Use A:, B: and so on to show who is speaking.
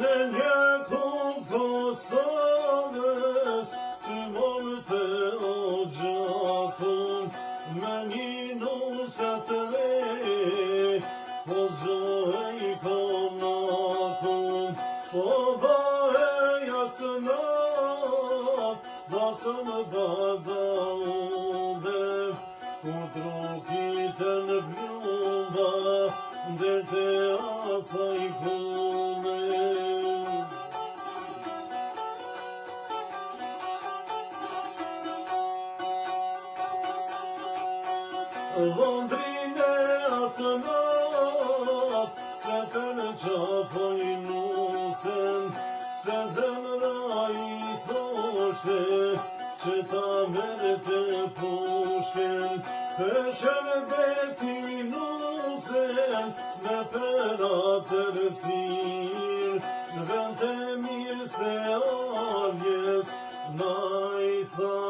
A: Në një kund Kosovës, ty morë të o gjakun, me një nusat re, po zohej konakun, po baheja të nat, basëm badaude, ku trukite në blumba, ndër të asaj kune. Vondrine atë nat, se të në qafoj nusen, se zemra i thoshe, që ta mere të pushken, pëshën beti nusen, me përat të rësir, në vend të mirë se aljes, na i tha